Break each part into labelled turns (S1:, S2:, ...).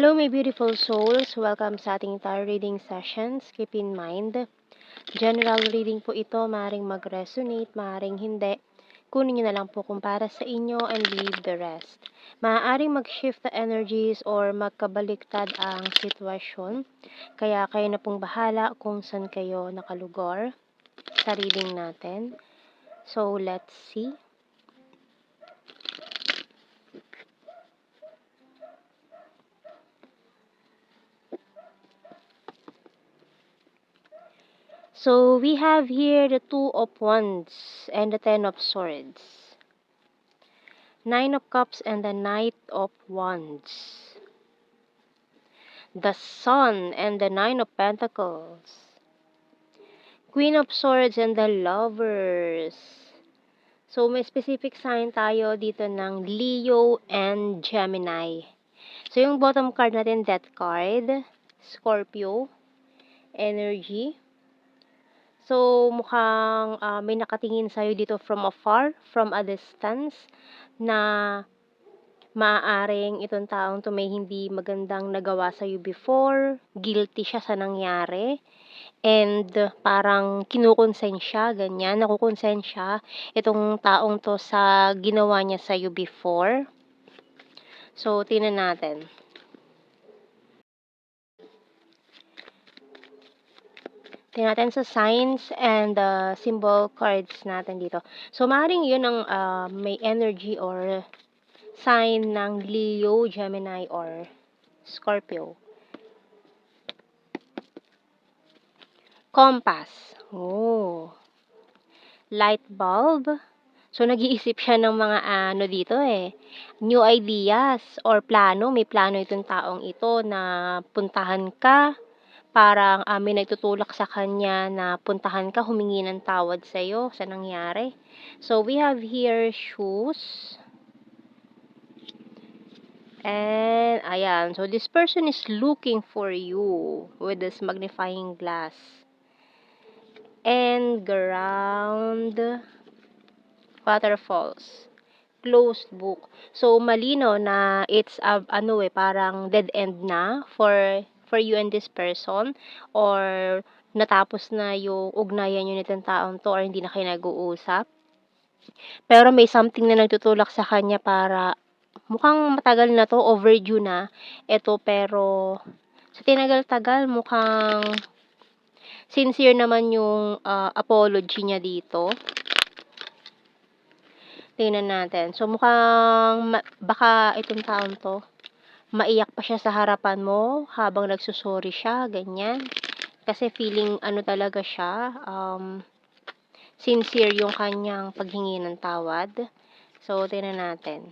S1: Hello my beautiful souls! Welcome sa ating tarot reading sessions. Keep in mind, general reading po ito, maaaring mag-resonate, maaaring hindi. Kunin nyo na lang po kung para sa inyo and leave the rest. Maaaring mag-shift the energies or magkabaliktad ang sitwasyon. Kaya kayo na pong bahala kung saan kayo nakalugor sa reading natin. So, let's see. So, we have here the Two of Wands and the Ten of Swords. Nine of Cups and the Knight of Wands. The Sun and the Nine of Pentacles. Queen of Swords and the Lovers. So, may specific sign tayo dito ng Leo and Gemini. So, yung bottom card natin, Death card, Scorpio, energy. So, mukhang may nakatingin sa'yo dito from afar, from a distance, na maaaring itong taong to may hindi magandang nagawa sa'yo before, guilty siya sa nangyari, and parang kinukonsensya, ganyan, nakukonsensya itong taong to sa ginawa niya sa'yo before. So, tingnan natin. Tingnan natin sa signs and symbol cards natin dito. So, maaaring yun ang may energy or sign ng Leo, Gemini, or Scorpio. Compass. Oh. Light bulb. So, nag-iisip siya ng mga dito new ideas or plano. May plano itong taong ito na puntahan ka. Parang may nagtutulak sa kanya na puntahan ka, humingi ng tawad sa'yo sa nangyari. So, we have here shoes. And, ayan. So, this person is looking for you with this magnifying glass. And, ground. Waterfalls. Closed book. So, malino na it's parang dead end na for you and this person, or natapos na yung ugnayan nyo nitong taong to, or hindi na kayo nag-uusap. Pero may something na nagtutulak sa kanya para mukhang matagal na to, overdue na ito, pero sa tinagal-tagal mukhang sincere naman yung apology niya dito. Tingnan natin. So, mukhang baka itong taon to, maiyak pa siya sa harapan mo habang nagsusorry siya, ganyan. Kasi feeling talaga siya, sincere yung kanyang paghingi ng tawad. So, tingnan natin.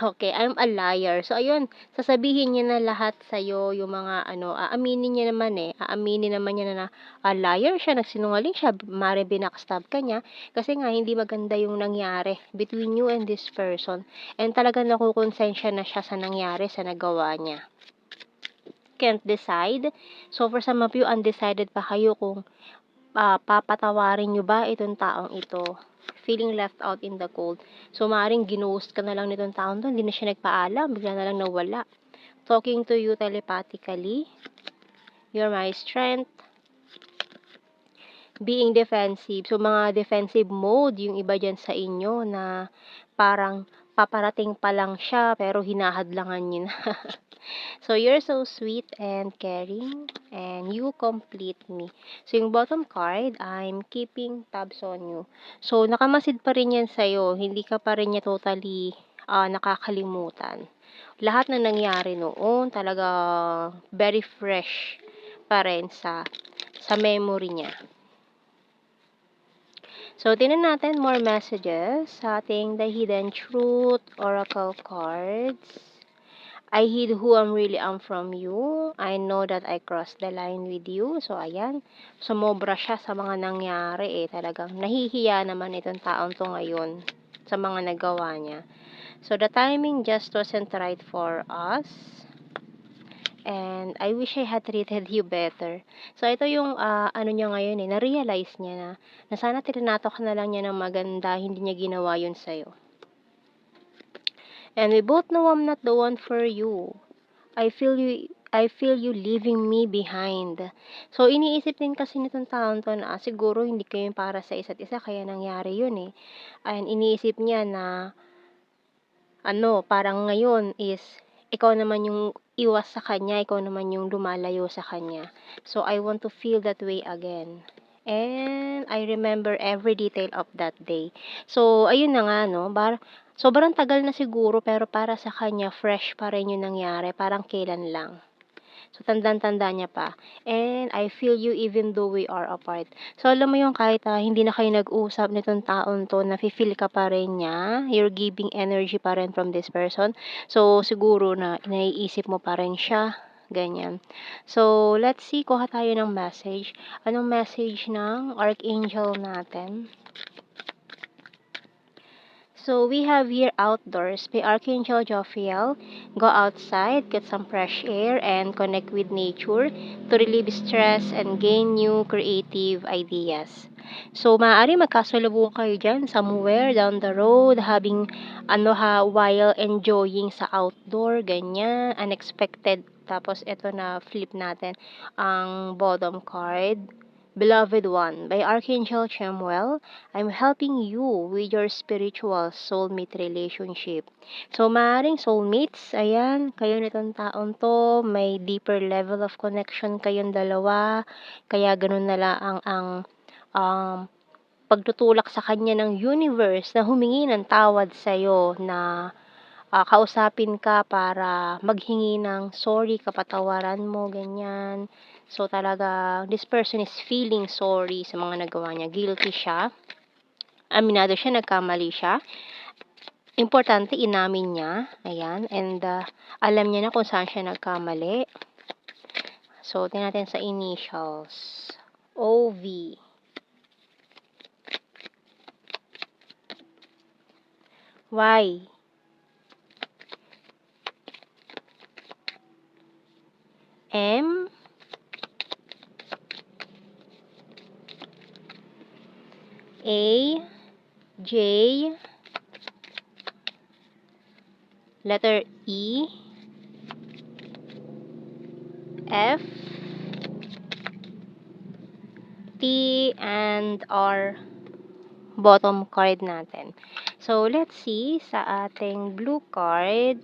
S1: Okay, I'm a liar. So, ayun, sasabihin niya na lahat sa'yo yung mga aaminin niya naman aaminin naman niya na liar siya, nagsinungaling siya, mare binackstab ka niya, kasi nga hindi maganda yung nangyari between you and this person. And talagang nakukonsensya na siya sa nangyari, sa nagawa niya. Can't decide. So, for some of you, undecided pa kayo kung papatawarin nyo ba itong taong ito. Feeling left out in the cold. So, maaaring ghost ka na lang nitong taong to, hindi na siya nagpaalam, bigla na lang nawala. Talking to you telepathically. You're my strength. Being defensive. So, mga defensive mode, yung iba dyan sa inyo na parang paparating pa lang siya, pero hinahadlangan nyo na. So, you're so sweet and caring, and you complete me. So, yung bottom card, I'm keeping tabs on you. So, nakamasid pa rin yan sa'yo. Hindi ka pa rin niya totally nakakalimutan. Lahat na nangyari noon, talaga very fresh pa rin sa memory niya. So, tingnan natin more messages sa ating The Hidden Truth Oracle cards. I hid who I'm really am from you. I know that I crossed the line with you. So, ayan. Sumobra siya sa mga nangyari Talagang nahihiya naman itong taong to ngayon sa mga nagawa niya. So, the timing just wasn't right for us. And I wish I had treated you better. So, ito yung, ano niya ngayon, na-realize niya na sana trinato ka na lang niya ng maganda, hindi niya ginawa yun sa'yo. And we both know I'm not the one for you. I feel you leaving me behind. So, iniisip din kasi nitong taon 'to na siguro hindi kayo para sa isa't isa kaya nangyari yun, eh. And iniisip niya na parang ngayon is ikaw naman yung iwas sa kanya, ikaw naman yung lumalayo sa kanya. So, I want to feel that way again. And I remember every detail of that day. So, ayun na nga 'no, sobrang tagal na siguro pero para sa kanya fresh pa rin yung nangyari, parang kailan lang. So, tandang-tanda niya pa. And I feel you even though we are apart. So, alam mo yung kahit, hindi na kayo nag-usap nitong taon 'to, nafi-feel ka pa rin niya, you're giving energy pa rin from this person. So, siguro na naiisip mo pa rin siya, ganyan. So, let's see, kuha tayo ng message. Anong message ng Archangel natin? So we have here outdoors by Archangel Jophiel. Go outside, get some fresh air, and connect with nature to relieve stress and gain new creative ideas. So maaari magkasalubong kayo dyan somewhere down the road, having while enjoying sa outdoor, ganyan, unexpected. Tapos ito na flip natin ang bottom card. Beloved one, by Archangel Chamuel, I'm helping you with your spiritual soulmate relationship. So, maaaring soulmates, ayan, kayo nitong taon to, may deeper level of connection kayong dalawa, kaya ganun na lang ang pagtutulak sa kanya ng universe na humingi ng tawad sa'yo na kausapin ka para maghingi ng sorry, kapatawaran mo, ganyan. So, talaga, this person is feeling sorry sa mga nagawa niya. Guilty siya. Aminado siya, nagkamali siya. Importante, inamin niya. Ayan. And, alam niya na kung saan siya nagkamali. So, tingnan natin sa initials. OV. Y. M. A. J. Letter E. F. T. And R. Bottom card natin. So, let's see sa ating blue card.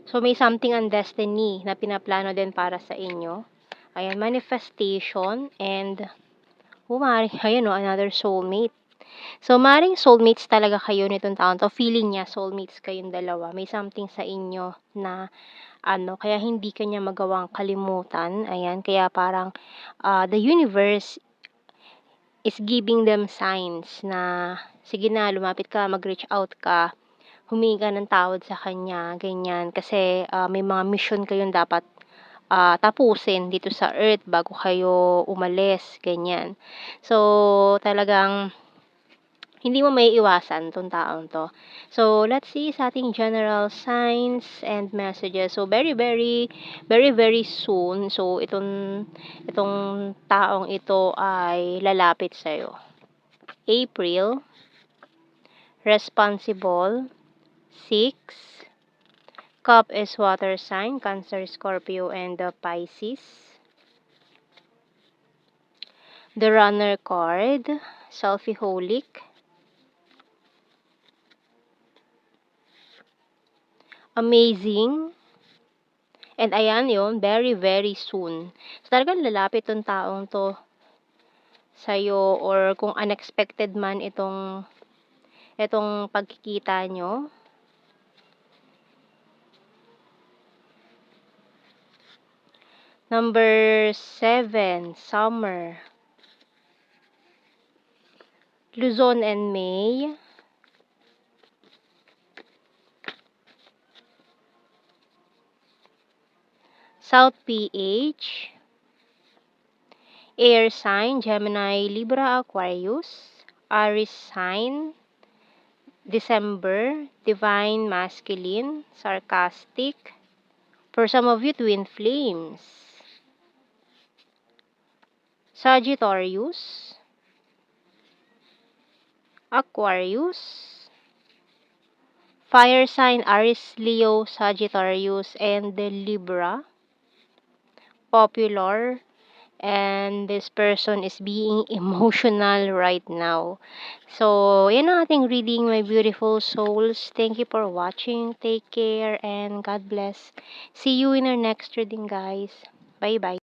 S1: So, may something on destiny na pinaplano din para sa inyo. Ayan, manifestation and ayan another soulmate. So, maring soulmates talaga kayo nitong taon to. Feeling niya, soulmates kayong dalawa. May something sa inyo na kaya hindi kanya magawang kalimutan. Ayan, kaya parang the universe is giving them signs na sige na, lumapit ka, mag-reach out ka, humingi ka ng tawad sa kanya, ganyan. Kasi may mga mission kayong dapat tapusin dito sa earth bago kayo umalis, ganyan. So, talagang hindi mo maiiwasan 'tong taong 'to. So, let's see sa ating general signs and messages. So, very, very, very, very soon, so itong taong ito ay lalapit sa'yo. April, responsible, 6, Cup is water sign, Cancer, Scorpio, and Pisces. The Runner card, Selfieholic. Amazing. And ayan yon, very, very soon. So, talagang lalapit tong taong to sa'yo, or kung unexpected man itong pagkikita nyo. Number 7, Summer. Luzon and May. South PH. Air sign, Gemini, Libra, Aquarius. Aries sign, December, Divine Masculine, Sarcastic, For some of you, twin flames. Sagittarius, Aquarius, fire sign Aries, Leo, Sagittarius, and the Libra. Popular, and this person is being emotional right now. So, yan ang ating reading, my beautiful souls. Thank you for watching. Take care and God bless. See you in our next reading, guys. Bye-bye.